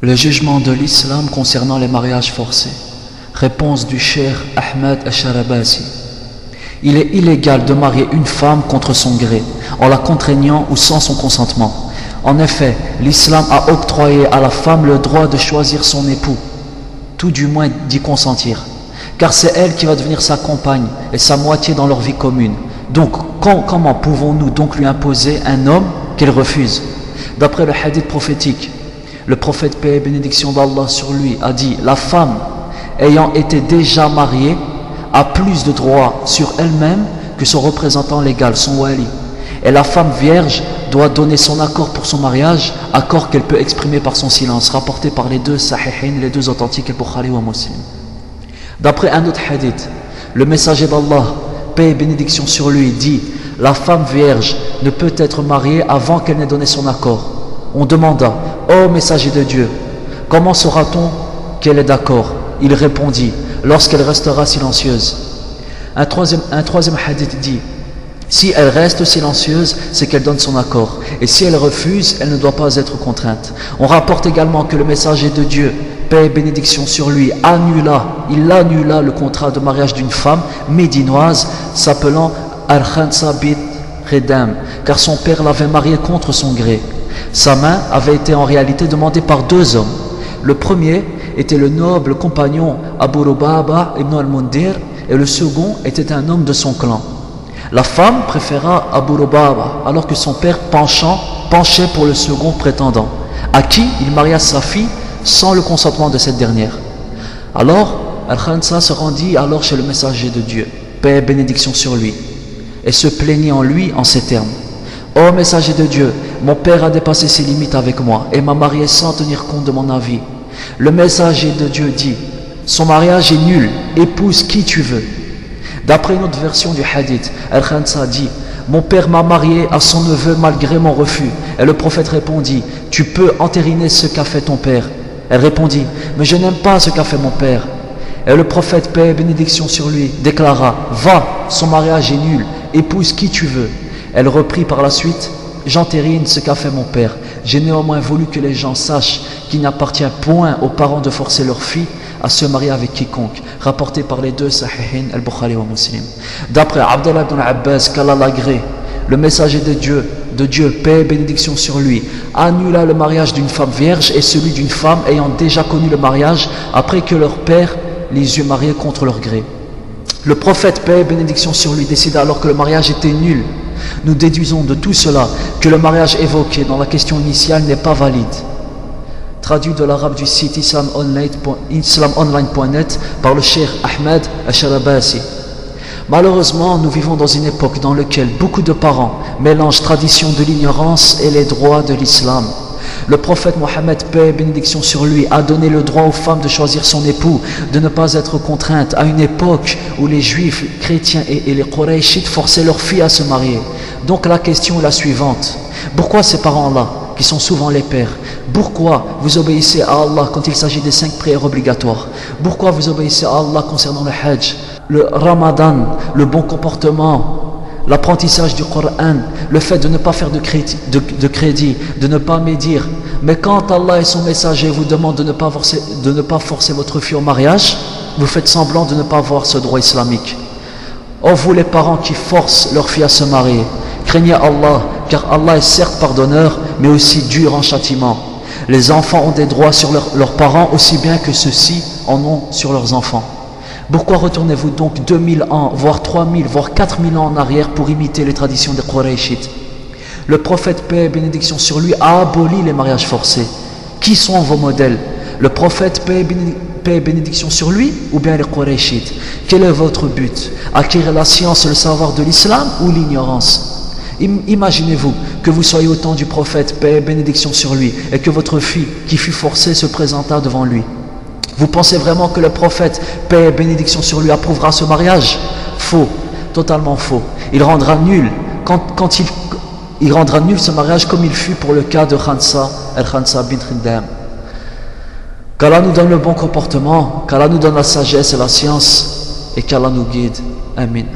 Le jugement de l'islam concernant les mariages forcés. Réponse du cheikh Ahmed Al-Sharabasi. Il est illégal de marier une femme contre son gré, en la contraignant ou sans son consentement. En effet, l'islam a octroyé à la femme le droit de choisir son époux, tout du moins d'y consentir, car c'est elle qui va devenir sa compagne et sa moitié dans leur vie commune. Donc, comment pouvons-nous donc lui imposer un homme qu'elle refuse? D'après le hadith prophétique, le prophète, paix et bénédiction d'Allah sur lui, a dit: la femme ayant été déjà mariée a plus de droits sur elle-même que son représentant légal, son wali. Et la femme vierge doit donner son accord pour son mariage, accord qu'elle peut exprimer par son silence, rapporté par les deux sahihin, les deux authentiques, Al-Bukhari ou Muslim. D'après un autre hadith, le messager d'Allah, paix et bénédiction sur lui, dit: la femme vierge ne peut être mariée avant qu'elle n'ait donné son accord. On demanda: ô messager de Dieu, comment saura-t-on qu'elle est d'accord? Il répondit: lorsqu'elle restera silencieuse. Un troisième hadith dit: si elle reste silencieuse, c'est qu'elle donne son accord, et si elle refuse, elle ne doit pas être contrainte. On rapporte également que le messager de Dieu, paix et bénédiction sur lui, annula le contrat de mariage d'une femme médinoise s'appelant Al-Khansa bint Redam, car son père l'avait mariée contre son gré. Sa main avait été en réalité demandée par deux hommes. Le premier était le noble compagnon Abu Lubaba ibn al-Mundir, et le second était un homme de son clan. La femme préféra Abu Lubaba, alors que son père penchait pour le second prétendant, à qui il maria sa fille sans le consentement de cette dernière. Alors Al-Khansa se rendit alors chez le messager de Dieu, paix et bénédiction sur lui, et se plaignit en lui en ces termes: ô messager de Dieu, mon père a dépassé ses limites avec moi et m'a marié sans tenir compte de mon avis. Le messager de Dieu dit: son mariage est nul, épouse qui tu veux. D'après une autre version du hadith, Al-Khansa dit: mon père m'a marié à son neveu malgré mon refus. Et le prophète répondit: tu peux entériner ce qu'a fait ton père. Elle répondit: mais je n'aime pas ce qu'a fait mon père. Et le prophète, paix et bénédiction sur lui, déclara: va, son mariage est nul, épouse qui tu veux. Elle reprit par la suite: j'entérine ce qu'a fait mon père. J'ai néanmoins voulu que les gens sachent qu'il n'appartient point aux parents de forcer leur fille à se marier avec quiconque, rapporté par les deux sahihin, Al-Bukhari wa Muslim. D'après Abdallah ibn Abbas, qu'Allah l'agrée, le messager de Dieu, paix et bénédiction sur lui, annula le mariage d'une femme vierge et celui d'une femme ayant déjà connu le mariage après que leur père les eut mariés contre leur gré. Le prophète, paix et bénédiction sur lui, décida alors que le mariage était nul. Nous déduisons de tout cela que le mariage évoqué dans la question initiale n'est pas valide. Traduit de l'arabe du site islamonline.net par le cheikh Ahmed Al-Sharabasi. Malheureusement, nous vivons dans une époque dans laquelle beaucoup de parents mélangent tradition de l'ignorance et les droits de l'islam. Le prophète Mohammed, paix et bénédiction sur lui, a donné le droit aux femmes de choisir son époux, de ne pas être contraintes, à une époque où les juifs, chrétiens et les Qurayshites forçaient leurs filles à se marier. Donc la question est la suivante: pourquoi ces parents-là, qui sont souvent les pères, pourquoi vous obéissez à Allah quand il s'agit des 5 prières obligatoires? Pourquoi vous obéissez à Allah concernant le Hajj, le Ramadan, le bon comportement, l'apprentissage du Coran, le fait de ne pas faire de crédit, de ne pas médire? Mais quand Allah et son messager vous demandent de ne pas forcer votre fille au mariage, vous faites semblant de ne pas voir ce droit islamique. Oh vous les parents qui forcent leur fille à se marier, craignez Allah, car Allah est certes pardonneur, mais aussi dur en châtiment. Les enfants ont des droits sur leurs parents aussi bien que ceux-ci en ont sur leurs enfants. Pourquoi retournez-vous donc 2000 ans, voire 3000, voire 4000 ans en arrière pour imiter les traditions des Qurayshites? Le prophète, paix et bénédiction sur lui, a aboli les mariages forcés. Qui sont vos modèles? Le prophète, paix et bénédiction sur lui, ou bien les Qurayshites? Quel est votre but? Acquérir la science et le savoir de l'islam ou l'ignorance? Imaginez-vous que vous soyez au temps du prophète, paix et bénédiction sur lui, et que votre fille, qui fut forcée, se présenta devant lui. Vous pensez vraiment que le prophète, paix et bénédiction sur lui, approuvera ce mariage? Faux, totalement faux. Il rendra nul il rendra nul ce mariage, comme il fut pour le cas de Al-Khansa bint Redam. Qu'Allah nous donne le bon comportement, qu'Allah nous donne la sagesse et la science, et qu'Allah nous guide. Amin.